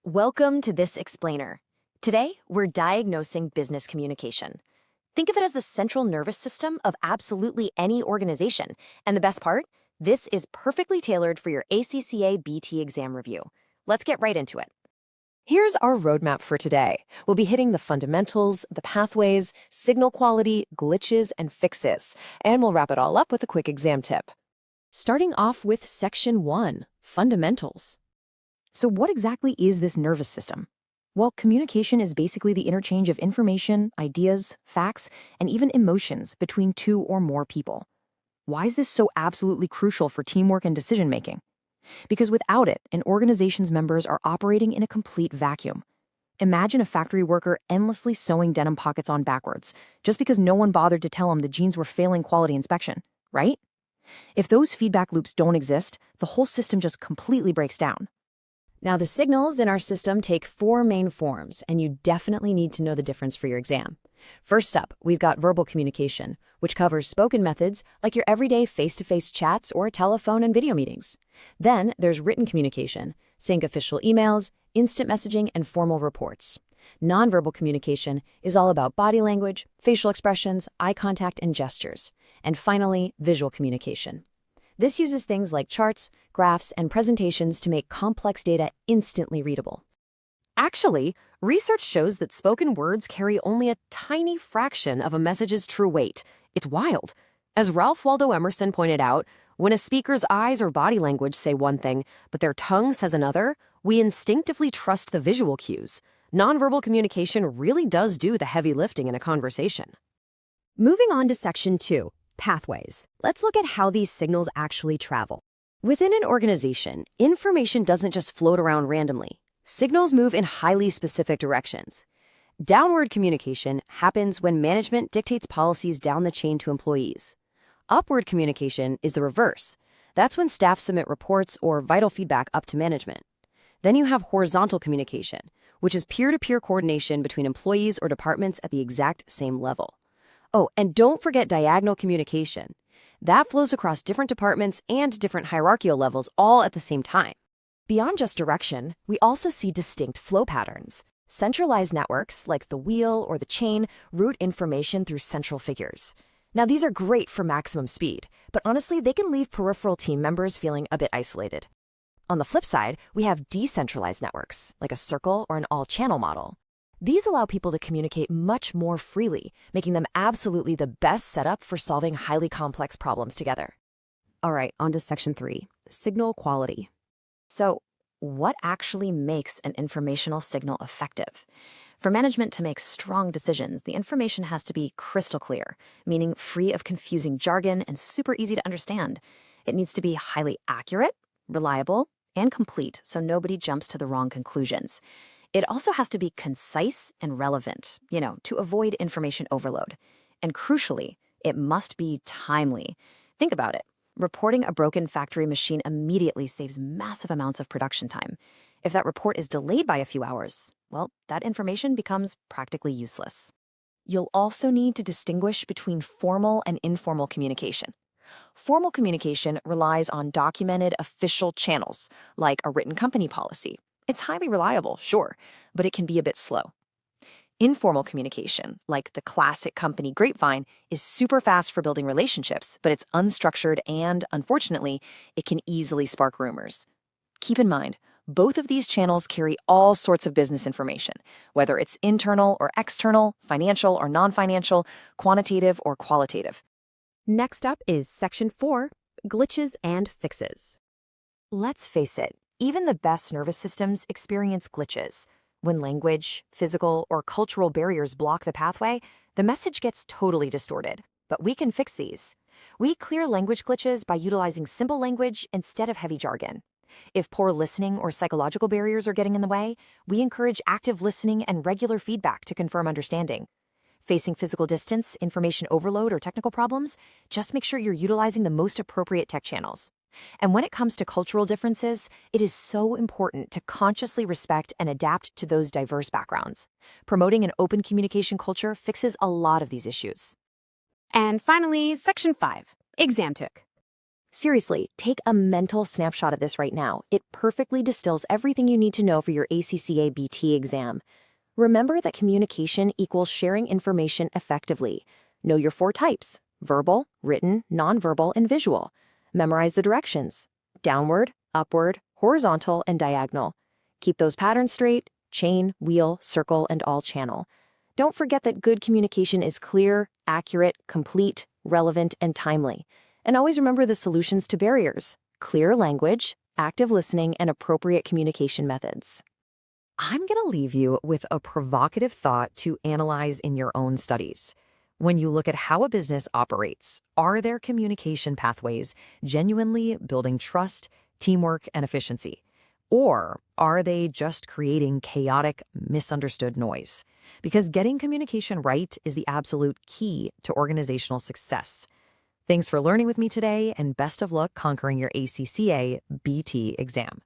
Welcome to This Explainer. Today, we're diagnosing business communication. Think of it as the central nervous system of absolutely any organization. And the best part? This is perfectly tailored for your ACCA BT exam review. Let's get right into it. Here's our roadmap for today. We'll be hitting the fundamentals, the pathways, signal quality, glitches, and fixes. And we'll wrap it all up with a quick exam tip. Starting off with Section 1, Fundamentals. So what exactly is this nervous system? Well, communication is basically the interchange of information, ideas, facts, and even emotions between two or more people. Why is this so absolutely crucial for teamwork and decision-making? Because without it, an organization's members are operating in a complete vacuum. Imagine a factory worker endlessly sewing denim pockets on backwards, just because no one bothered to tell him the jeans were failing quality inspection, right? If those feedback loops don't exist, the whole system just completely breaks down. Now, the signals in our system take four main forms, and you definitely need to know the difference for your exam. First up, we've got verbal communication, which covers spoken methods like your everyday face-to-face chats or telephone and video meetings. Then there's written communication, saying official emails, instant messaging, and formal reports. Nonverbal communication is all about body language, facial expressions, eye contact, and gestures. And finally, visual communication. This uses things like charts, graphs, and presentations to make complex data instantly readable. Actually, research shows that spoken words carry only a tiny fraction of a message's true weight. It's wild. As Ralph Waldo Emerson pointed out, when a speaker's eyes or body language say one thing, but their tongue says another, we instinctively trust the visual cues. Nonverbal communication really does do the heavy lifting in a conversation. Moving on to Section 2, Pathways. Let's look at how these signals actually travel. Within an organization, information doesn't just float around randomly. Signals move in highly specific directions. Downward communication happens when management dictates policies down the chain to employees. Upward communication is the reverse. That's when staff submit reports or vital feedback up to management. Then you have horizontal communication, which is peer-to-peer coordination between employees or departments at the exact same level. Oh, and don't forget diagonal communication. That flows across different departments and different hierarchical levels all at the same time. Beyond just direction, we also see distinct flow patterns. Centralized networks, like the wheel or the chain, route information through central figures. Now, these are great for maximum speed, but honestly, they can leave peripheral team members feeling a bit isolated. On the flip side, we have decentralized networks, like a circle or an all-channel model. These allow people to communicate much more freely, making them absolutely the best setup for solving highly complex problems together. All right, on to Section 3, Signal Quality. So, what actually makes an informational signal effective? For management to make strong decisions, the information has to be crystal clear, meaning free of confusing jargon and super easy to understand. It needs to be highly accurate, reliable, and complete so nobody jumps to the wrong conclusions. It also has to be concise and relevant, to avoid information overload. And crucially, it must be timely. Think about it. Reporting a broken factory machine immediately saves massive amounts of production time. If that report is delayed by a few hours, well, that information becomes practically useless. You'll also need to distinguish between formal and informal communication. Formal communication relies on documented official channels, like a written company policy. It's highly reliable, sure, but it can be a bit slow. Informal communication, like the classic company grapevine, is super fast for building relationships, but it's unstructured and, unfortunately, it can easily spark rumors. Keep in mind, both of these channels carry all sorts of business information, whether it's internal or external, financial or non-financial, quantitative or qualitative. Next up is Section 4, Glitches and Fixes. Let's face it, even the best nervous systems experience glitches. When language, physical, or cultural barriers block the pathway, the message gets totally distorted. But we can fix these. We clear language glitches by utilizing simple language instead of heavy jargon. If poor listening or psychological barriers are getting in the way, we encourage active listening and regular feedback to confirm understanding. Facing physical distance, information overload, or technical problems, just make sure you're utilizing the most appropriate tech channels. And when it comes to cultural differences, it is so important to consciously respect and adapt to those diverse backgrounds. Promoting an open communication culture fixes a lot of these issues. And finally, Section 5, Exam Tip. Seriously, take a mental snapshot of this right now. It perfectly distills everything you need to know for your ACCA BT exam. Remember that communication equals sharing information effectively. Know your 4 types: verbal, written, nonverbal, and visual. Memorize the directions: downward, upward, horizontal, and diagonal. Keep those patterns straight: chain, wheel, circle, and all channel. Don't forget that good communication is clear, accurate, complete, relevant, and timely. And always remember the solutions to barriers: clear language, active listening, and appropriate communication methods. I'm going to leave you with a provocative thought to analyze in your own studies. When you look at how a business operates, are their communication pathways genuinely building trust, teamwork, and efficiency? Or are they just creating chaotic, misunderstood noise? Because getting communication right is the absolute key to organizational success. Thanks for learning with me today, and best of luck conquering your ACCA BT exam.